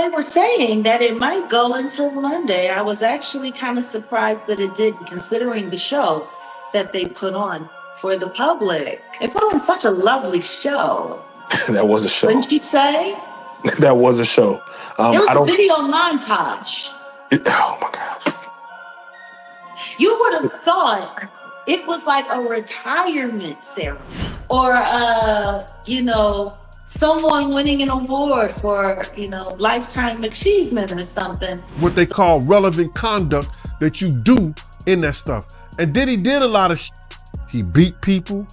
They were saying that it might go until Monday. I was actually kind of surprised that it didn't, considering the show that they put on for the public. They put on such a lovely show. That was a show. Wouldn't you say? That was a show. There was a video montage. Oh my God. You would have thought it was like a retirement ceremony or, someone winning an award for, lifetime achievement or something. What they call relevant conduct that you do in that stuff. And Diddy did a lot of He beat people.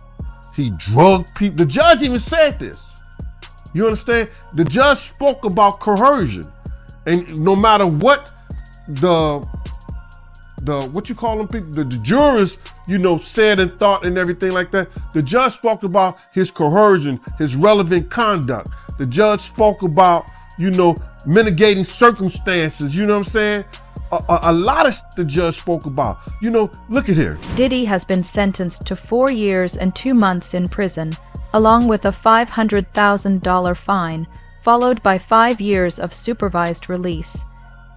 He drugged people. The judge even said this. You understand? The judge spoke about coercion. And no matter what what you call them people, the jurors, said and thought and everything like that. The judge spoke about his coercion, his relevant conduct. The judge spoke about, mitigating circumstances, you know what I'm saying? A lot of the judge spoke about. Look at here. Diddy has been sentenced to 4 years and 2 months in prison, along with a $500,000 fine, followed by 5 years of supervised release.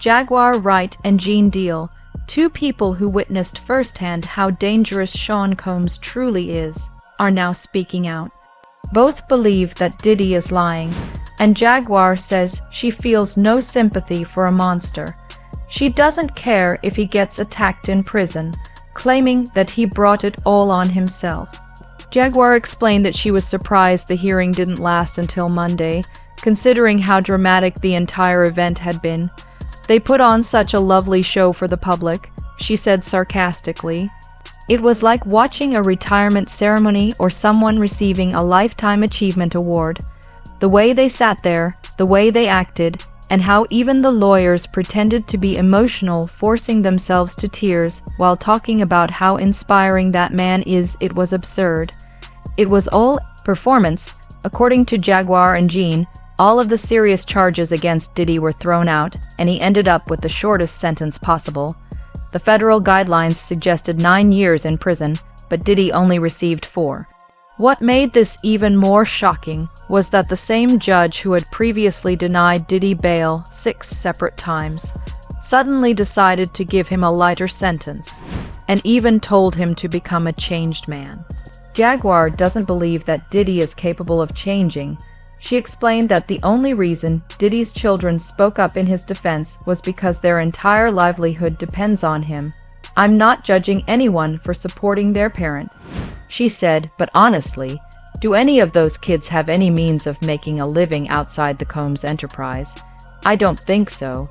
Jaguar Wright and Gene Deal, two people who witnessed firsthand how dangerous Sean Combs truly is, are now speaking out. Both believe that Diddy is lying, and Jaguar says she feels no sympathy for a monster. She doesn't care if he gets attacked in prison, claiming that he brought it all on himself. Jaguar explained that she was surprised the hearing didn't last until Monday, considering how dramatic the entire event had been. They put on such a lovely show for the public, she said sarcastically. It was like watching a retirement ceremony or someone receiving a Lifetime Achievement Award. The way they sat there, the way they acted, and how even the lawyers pretended to be emotional, forcing themselves to tears while talking about how inspiring that man is, it was absurd. It was all performance. According to Jaguar and Gene, all of the serious charges against Diddy were thrown out, and he ended up with the shortest sentence possible. The federal guidelines suggested 9 years in prison, but Diddy only received 4. What made this even more shocking was that the same judge who had previously denied Diddy bail 6 separate times suddenly decided to give him a lighter sentence, and even told him to become a changed man. Jaguar doesn't believe that Diddy is capable of changing. She explained that the only reason Diddy's children spoke up in his defense was because their entire livelihood depends on him. I'm not judging anyone for supporting their parent, she said, but honestly, do any of those kids have any means of making a living outside the Combs enterprise? I don't think so.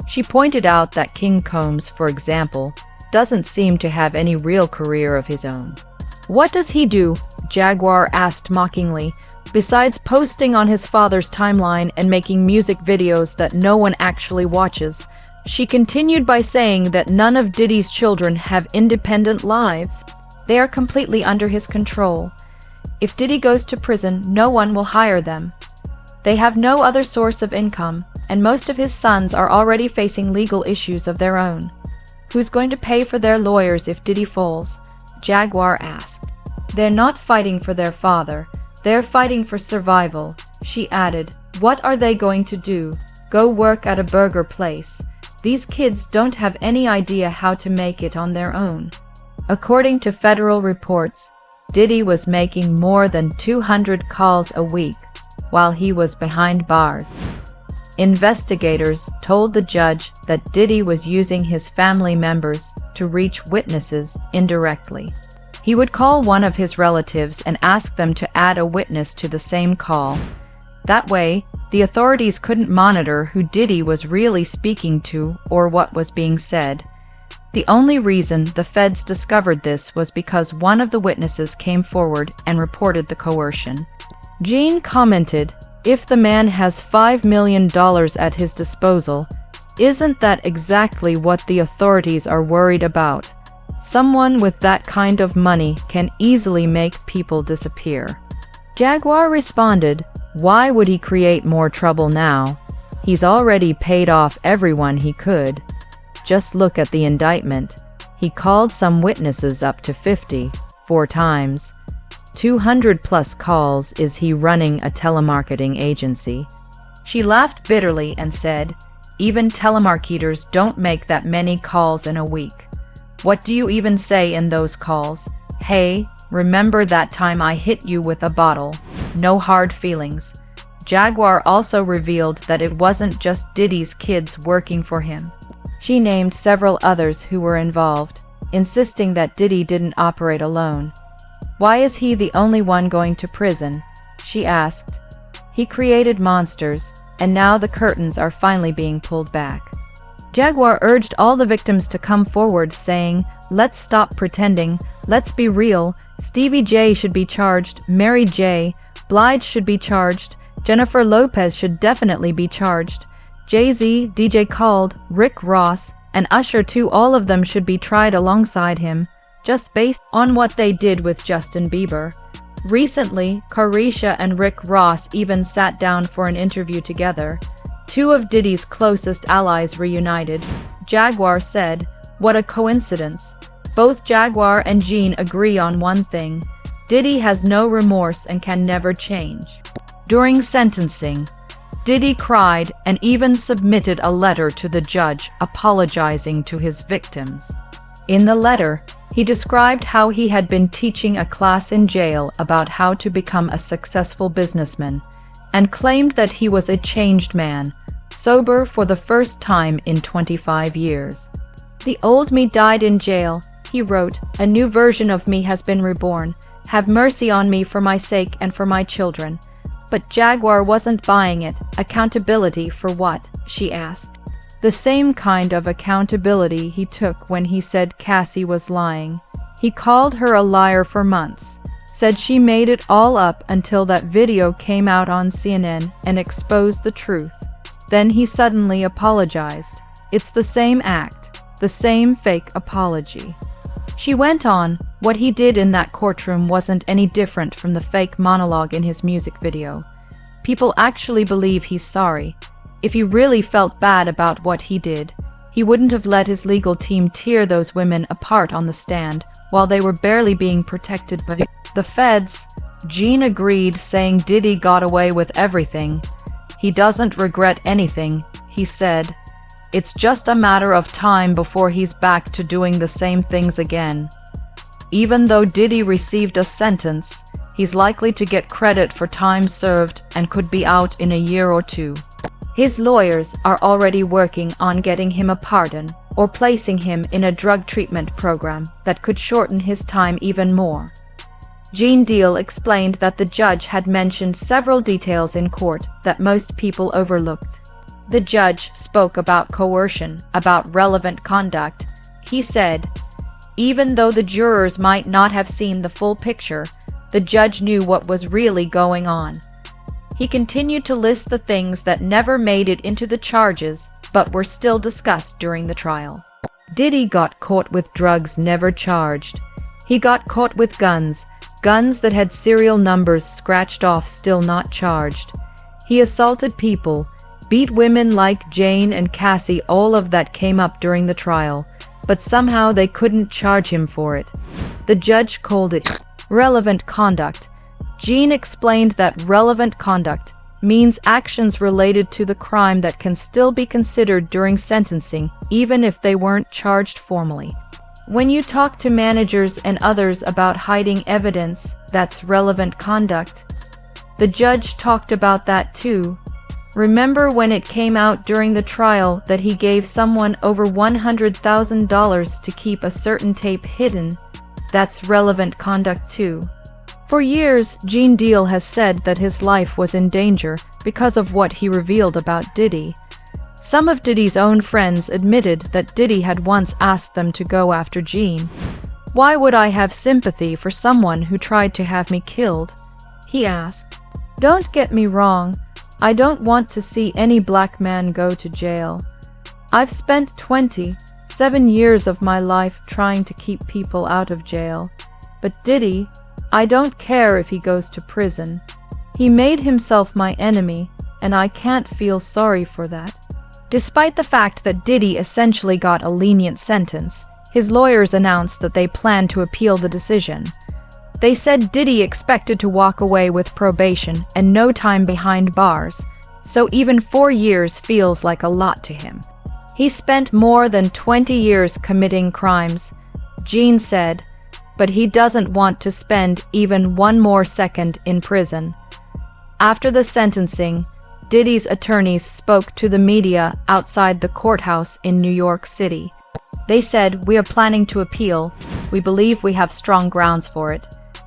She pointed out that King Combs, for example, doesn't seem to have any real career of his own. What does he do? Jaguar asked mockingly. Besides posting on his father's timeline and making music videos that no one actually watches, she continued by saying that none of Diddy's children have independent lives. They are completely under his control. If Diddy goes to prison, no one will hire them. They have no other source of income, and most of his sons are already facing legal issues of their own. Who's going to pay for their lawyers if Diddy falls? Jaguar asked. They're not fighting for their father. They're fighting for survival, she added. What are they going to do? Go work at a burger place? These kids don't have any idea how to make it on their own. According to federal reports, Diddy was making more than 200 calls a week while he was behind bars. Investigators told the judge that Diddy was using his family members to reach witnesses indirectly. He would call one of his relatives and ask them to add a witness to the same call. That way, the authorities couldn't monitor who Diddy was really speaking to or what was being said. The only reason the feds discovered this was because one of the witnesses came forward and reported the coercion. Gene commented, "If the man has $5 million at his disposal, isn't that exactly what the authorities are worried about? Someone with that kind of money can easily make people disappear." Jaguar responded, "Why would he create more trouble now? He's already paid off everyone he could. Just look at the indictment. He called some witnesses up to 50, 4 times. 200 plus calls. Is he running a telemarketing agency?" She laughed bitterly and said, "Even telemarketers don't make that many calls in a week. What do you even say in those calls? Hey, remember that time I hit you with a bottle? No hard feelings." Jaguar also revealed that it wasn't just Diddy's kids working for him. She named several others who were involved, insisting that Diddy didn't operate alone. "Why is he the only one going to prison?" she asked. "He created monsters, and now the curtains are finally being pulled back." Jaguar urged all the victims to come forward, saying, "Let's stop pretending, let's be real. Stevie J should be charged, Mary J. Blige should be charged, Jennifer Lopez should definitely be charged. Jay-Z, DJ Khaled, Rick Ross, and Usher too, all of them should be tried alongside him, just based on what they did with Justin Bieber." Recently, Coercion and Rick Ross even sat down for an interview together. Two of Diddy's closest allies reunited. Jaguar said, "What a coincidence. Both Jaguar and Gene agree on one thing. Diddy has no remorse and can never change." During sentencing, Diddy cried and even submitted a letter to the judge apologizing to his victims. In the letter, he described how he had been teaching a class in jail about how to become a successful businessman, and claimed that he was a changed man, sober for the first time in 25 years. "The old me died in jail," he wrote. "A new version of me has been reborn. Have mercy on me for my sake and for my children." But Jaguar wasn't buying it. "Accountability for what?" she asked. The same kind of accountability he took when he said Cassie was lying. He called her a liar for months, said she made it all up until that video came out on CNN and exposed the truth. Then he suddenly apologized. It's the same act, the same fake apology. She went on, "What he did in that courtroom wasn't any different from the fake monologue in his music video. People actually believe he's sorry. If he really felt bad about what he did, he wouldn't have let his legal team tear those women apart on the stand while they were barely being protected by the feds." Gene agreed, saying Diddy got away with everything. "He doesn't regret anything," he said. "It's just a matter of time before he's back to doing the same things again." Even though Diddy received a sentence, he's likely to get credit for time served and could be out in a year or two. His lawyers are already working on getting him a pardon or placing him in a drug treatment program that could shorten his time even more. Gene Deal explained that the judge had mentioned several details in court that most people overlooked. The judge spoke about coercion, about relevant conduct. He said, "Even though the jurors might not have seen the full picture, the judge knew what was really going on." He continued to list the things that never made it into the charges but were still discussed during the trial. Diddy got caught with drugs never charged. He got caught with guns that had serial numbers scratched off still not charged. He assaulted people, beat women like Jane and Cassie, all of that came up during the trial, but somehow they couldn't charge him for it. The judge called it relevant conduct. Gene explained that relevant conduct means actions related to the crime that can still be considered during sentencing, even if they weren't charged formally. When you talk to managers and others about hiding evidence, that's relevant conduct. The judge talked about that too. Remember when it came out during the trial that he gave someone over $100,000 to keep a certain tape hidden? That's relevant conduct too. For years, Gene Deal has said that his life was in danger because of what he revealed about Diddy. Some of Diddy's own friends admitted that Diddy had once asked them to go after Gene. "Why would I have sympathy for someone who tried to have me killed?" he asked. "Don't get me wrong, I don't want to see any black man go to jail. I've spent 27 years of my life trying to keep people out of jail. But Diddy, I don't care if he goes to prison. He made himself my enemy, and I can't feel sorry for that." Despite the fact that Diddy essentially got a lenient sentence, his lawyers announced that they plan to appeal the decision. They said Diddy expected to walk away with probation and no time behind bars. so even 4 years feels like a lot to him. He spent more than 20 years committing crimes, Gene said, but he doesn't want to spend even one more second in prison. After the sentencing, Diddy's attorneys spoke to the media outside the courthouse in New York City. They said, "We are planning to appeal. We believe we have strong grounds for it.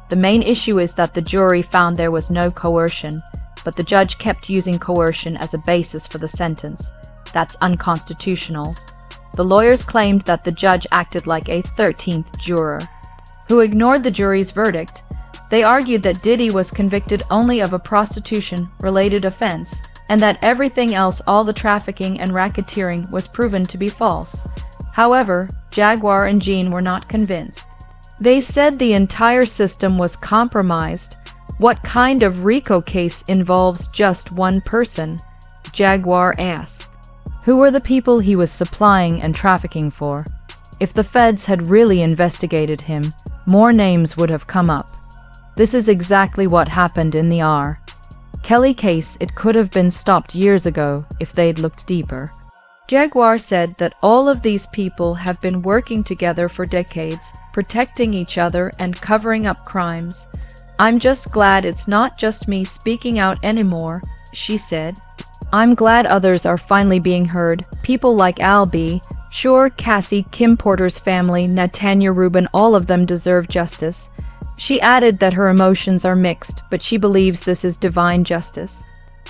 The main issue is that the jury found there was no coercion, but the judge kept using coercion as a basis for the sentence. That's unconstitutional." The lawyers claimed that the judge acted like a 13th juror, who ignored the jury's verdict. They argued that Diddy was convicted only of a prostitution-related offense, and that everything else, all the trafficking and racketeering, was proven to be false. However, Jaguar and Gene were not convinced. They said the entire system was compromised. "What kind of RICO case involves just one person?" Jaguar asked. Who were the people he was supplying and trafficking for? If the feds had really investigated him, more names would have come up. This is exactly what happened in the R. Kelly case. It could have been stopped years ago if they'd looked deeper. Jaguar said that all of these people have been working together for decades, protecting each other and covering up crimes. "I'm just glad it's not just me speaking out anymore," she said. "I'm glad others are finally being heard. People like Al B. Sure, Cassie, Kim Porter's family, Natanya Rubin, all of them deserve justice." She added that her emotions are mixed, but she believes this is divine justice.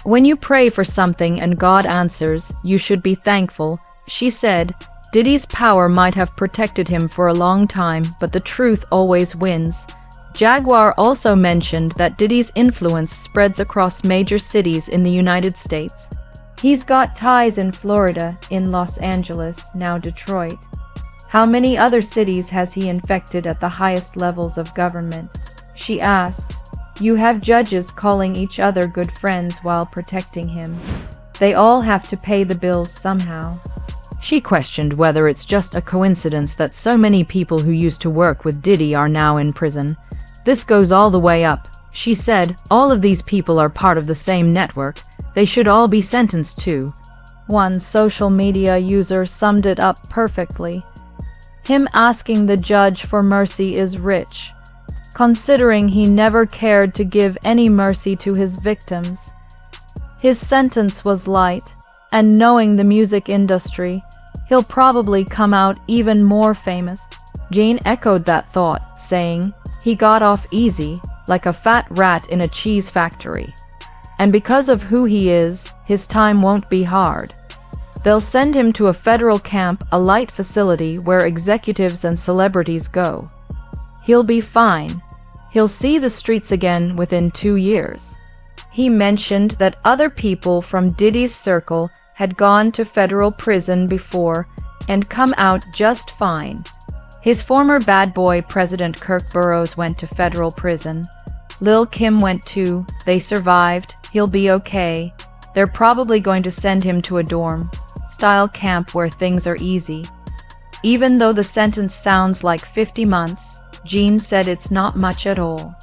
"When you pray for something and God answers, you should be thankful," she said. Diddy's power might have protected him for a long time, but the truth always wins. Jaguar also mentioned that Diddy's influence spreads across major cities in the United States. He's got ties in Florida, in Los Angeles, now Detroit. How many other cities has he infected at the highest levels of government? She asked. You have judges calling each other good friends while protecting him. They all have to pay the bills somehow. She questioned whether it's just a coincidence that so many people who used to work with Diddy are now in prison. This goes all the way up. She said, all of these people are part of the same network. They should all be sentenced too. One social media user summed it up perfectly. Him asking the judge for mercy is rich, considering he never cared to give any mercy to his victims. His sentence was light, and knowing the music industry, he'll probably come out even more famous. Jane echoed that thought, saying, he got off easy, like a fat rat in a cheese factory. And because of who he is, his time won't be hard. They'll send him to a federal camp, a light facility where executives and celebrities go. He'll be fine. He'll see the streets again within 2 years. He mentioned that other people from Diddy's circle had gone to federal prison before and come out just fine. His former bad boy President Kirk Burroughs went to federal prison. Lil' Kim went too. They survived. He'll be okay. They're probably going to send him to a dorm-style camp where things are easy. Even though the sentence sounds like 50 months, Gene said it's not much at all.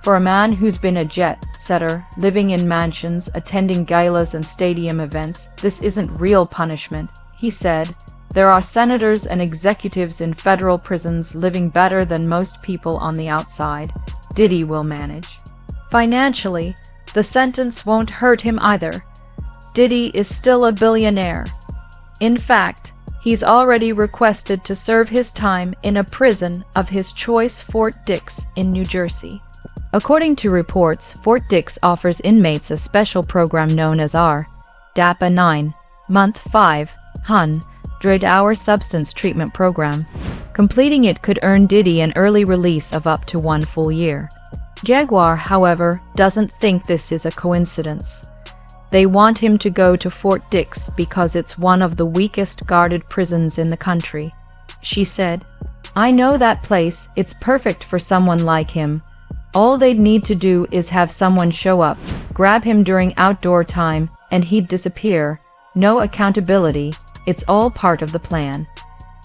For a man who's been a jet-setter, living in mansions, attending galas and stadium events, this isn't real punishment, he said. There are senators and executives in federal prisons living better than most people on the outside. Diddy will manage. Financially, the sentence won't hurt him either. Diddy is still a billionaire. In fact, he's already requested to serve his time in a prison of his choice, Fort Dix in New Jersey. According to reports, Fort Dix offers inmates a special program known as R. DAPA 9, Month 5, $100 substance treatment program. Completing it could earn Diddy an early release of up to 1 full year. Jaguar, however, doesn't think this is a coincidence. They want him to go to Fort Dix because it's one of the weakest guarded prisons in the country. She said, I know that place, it's perfect for someone like him. All they'd need to do is have someone show up, grab him during outdoor time, and he'd disappear. No accountability, it's all part of the plan.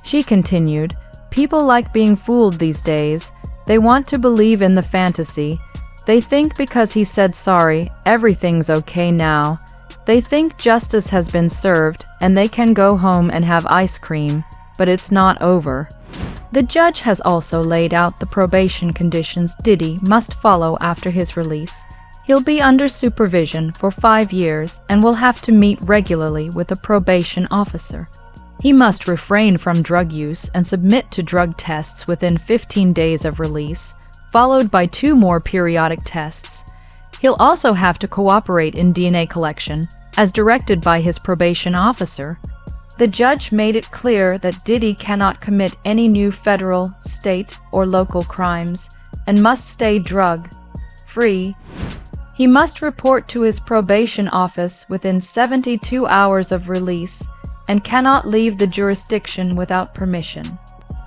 She continued, people like being fooled these days. They want to believe in the fantasy. They think because he said sorry, everything's okay now. They think justice has been served and they can go home and have ice cream, but it's not over. The judge has also laid out the probation conditions Diddy must follow after his release. He'll be under supervision for 5 years and will have to meet regularly with a probation officer. He must refrain from drug use and submit to drug tests within 15 days of release, followed by 2 more periodic tests. He'll also have to cooperate in DNA collection, as directed by his probation officer. The judge made it clear that Diddy cannot commit any new federal, state, or local crimes and must stay drug-free. He must report to his probation office within 72 hours of release and cannot leave the jurisdiction without permission.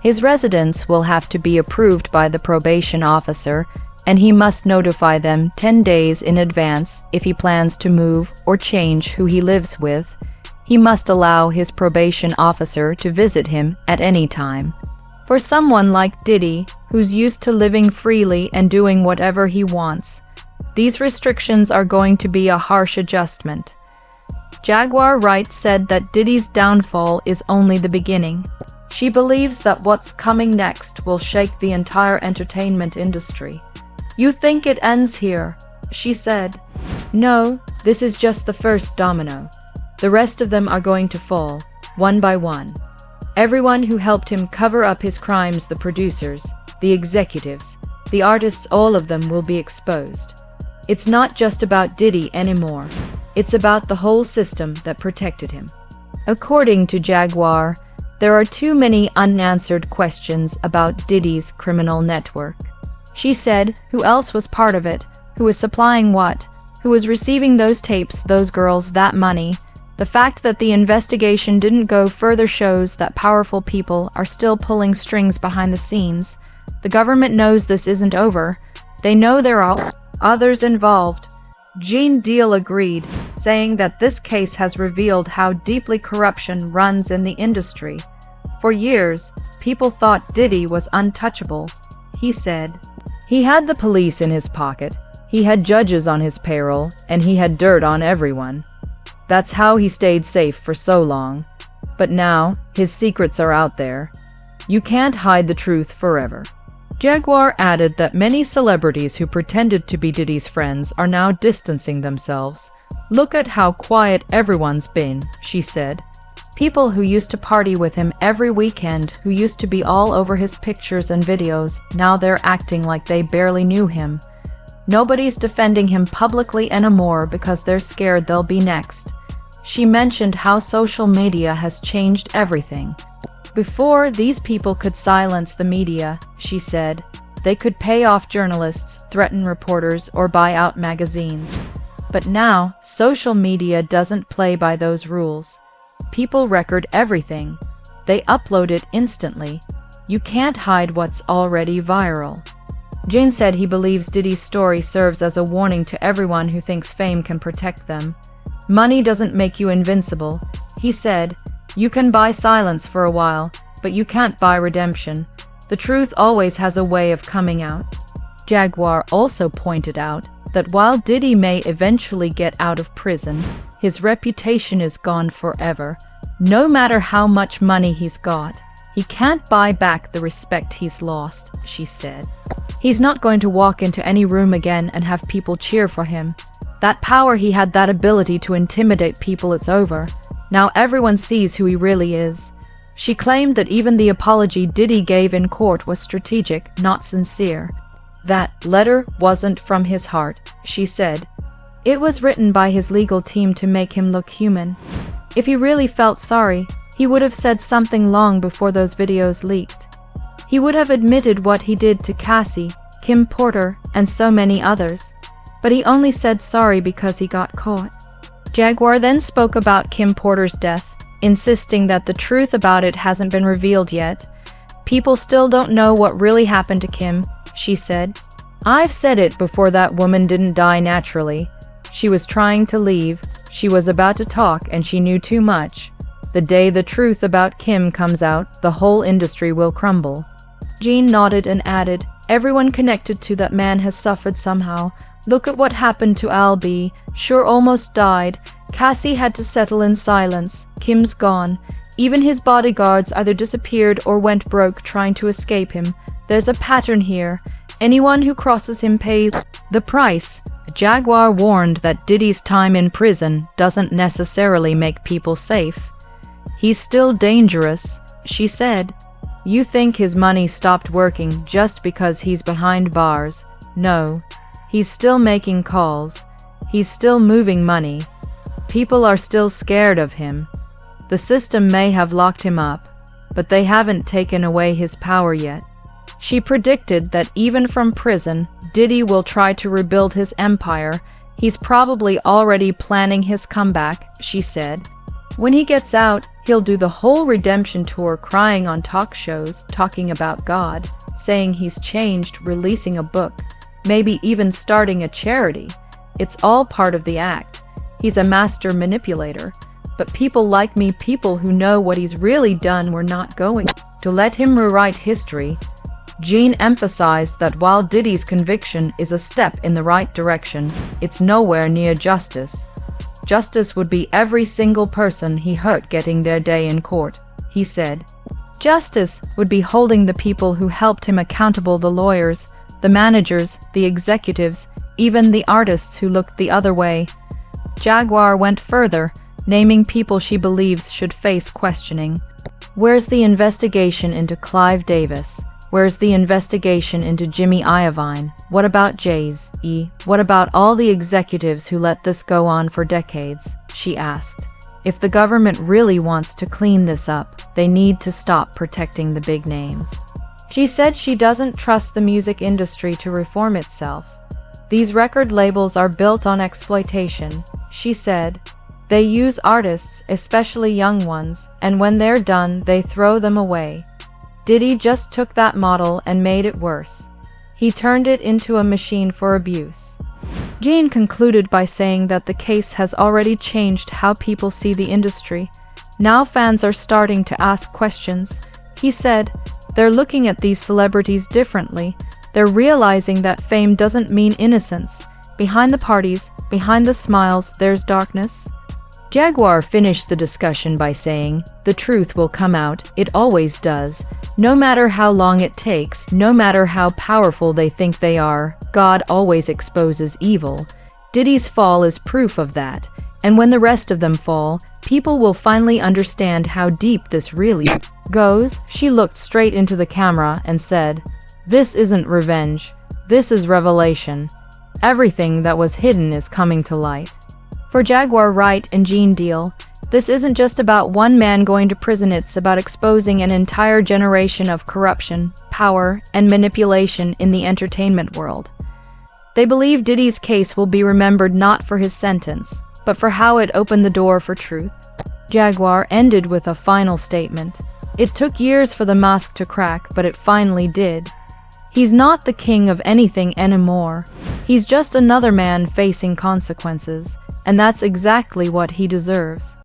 His residence will have to be approved by the probation officer, and he must notify them 10 days in advance if he plans to move or change who he lives with. He must allow his probation officer to visit him at any time. For someone like Diddy, who's used to living freely and doing whatever he wants, these restrictions are going to be a harsh adjustment. Jaguar Wright said that Diddy's downfall is only the beginning. She believes that what's coming next will shake the entire entertainment industry. "You think it ends here?" she said. "No, this is just the first domino. The rest of them are going to fall, one by one. Everyone who helped him cover up his crimes, the producers, the executives, the artists, all of them will be exposed. It's not just about Diddy anymore. It's about the whole system that protected him." According to Jaguar, there are too many unanswered questions about Diddy's criminal network. She said, who else was part of it? Who was supplying what? Who was receiving those tapes, those girls, that money? The fact that the investigation didn't go further shows that powerful people are still pulling strings behind the scenes. The government knows this isn't over. They know there are others involved. Gene Deal agreed, saying that this case has revealed how deeply corruption runs in the industry. For years, people thought Diddy was untouchable, he said. He had the police in his pocket, he had judges on his payroll, and he had dirt on everyone. That's how he stayed safe for so long. But now, his secrets are out there. You can't hide the truth forever. Jaguar added that many celebrities who pretended to be Diddy's friends are now distancing themselves. "Look at how quiet everyone's been," she said. People who used to party with him every weekend, who used to be all over his pictures and videos, now they're acting like they barely knew him. Nobody's defending him publicly anymore because they're scared they'll be next. She mentioned how social media has changed everything. Before, these people could silence the media, she said. They could pay off journalists, threaten reporters, or buy out magazines. But now, social media doesn't play by those rules. People record everything. They upload it instantly. You can't hide what's already viral. Jane said he believes Diddy's story serves as a warning to everyone who thinks fame can protect them. "Money doesn't make you invincible," he said. "You can buy silence for a while, but you can't buy redemption. The truth always has a way of coming out." Jaguar also pointed out that while Diddy may eventually get out of prison, his reputation is gone forever. No matter how much money he's got, he can't buy back the respect he's lost, she said. He's not going to walk into any room again and have people cheer for him. That power he had, that ability to intimidate people, it's over. Now everyone sees who he really is. She claimed that even the apology Diddy gave in court was strategic, not sincere. That letter wasn't from his heart, she said. It was written by his legal team to make him look human. If he really felt sorry, he would have said something long before those videos leaked. He would have admitted what he did to Cassie, Kim Porter, and so many others. But he only said sorry because he got caught. Jaguar then spoke about Kim Porter's death, insisting that the truth about it hasn't been revealed yet. People still don't know what really happened to Kim, she said. I've said it before, that woman didn't die naturally. She was trying to leave, she was about to talk, and she knew too much. The day the truth about Kim comes out, the whole industry will crumble. Jean nodded and added, everyone connected to that man has suffered somehow. Look at what happened to Albie. Sure almost died. Cassie had to settle in silence. Kim's gone. Even his bodyguards either disappeared or went broke trying to escape him. There's a pattern here. Anyone who crosses him pays the price. Jaguar warned that Diddy's time in prison doesn't necessarily make people safe. He's still dangerous, she said. You think his money stopped working just because he's behind bars? No. He's still making calls. He's still moving money. People are still scared of him. The system may have locked him up, but they haven't taken away his power yet. She predicted that even from prison, Diddy will try to rebuild his empire. He's probably already planning his comeback, she said. When he gets out, he'll do the whole redemption tour, crying on talk shows, talking about God, saying he's changed, releasing a book, maybe even starting a charity. It's all part of the act. He's a master manipulator. But people like me, people who know what he's really done, were not going to let him rewrite history. Jean emphasized that while Diddy's conviction is a step in the right direction, it's nowhere near justice. Justice would be every single person he hurt getting their day in court, he said. Justice would be holding the people who helped him accountable, the lawyers, the managers, the executives, even the artists who looked the other way. Jaguar went further, naming people she believes should face questioning. Where's the investigation into Clive Davis? Where's the investigation into Jimmy Iovine? What about Jay-Z? What about all the executives who let this go on for decades? She asked. If the government really wants to clean this up, they need to stop protecting the big names. She said she doesn't trust the music industry to reform itself. These record labels are built on exploitation, she said. They use artists, especially young ones, and when they're done, they throw them away. Diddy just took that model and made it worse. He turned it into a machine for abuse. Jean concluded by saying that the case has already changed how people see the industry. Now fans are starting to ask questions. He said, they're looking at these celebrities differently. They're realizing that fame doesn't mean innocence. Behind the parties, behind the smiles, there's darkness. Jaguar finished the discussion by saying, the truth will come out, it always does. No matter how long it takes, no matter how powerful they think they are, God always exposes evil. Diddy's fall is proof of that, and when the rest of them fall, people will finally understand how deep this really goes. She looked straight into the camera and said, this isn't revenge, this is revelation. Everything that was hidden is coming to light. For Jaguar Wright and Gene Deal, this isn't just about one man going to prison, it's about exposing an entire generation of corruption, power, and manipulation in the entertainment world. They believe Diddy's case will be remembered not for his sentence, but for how it opened the door for truth. Jaguar ended with a final statement. It took years for the mask to crack, but it finally did. He's not the king of anything anymore. He's just another man facing consequences, and that's exactly what he deserves.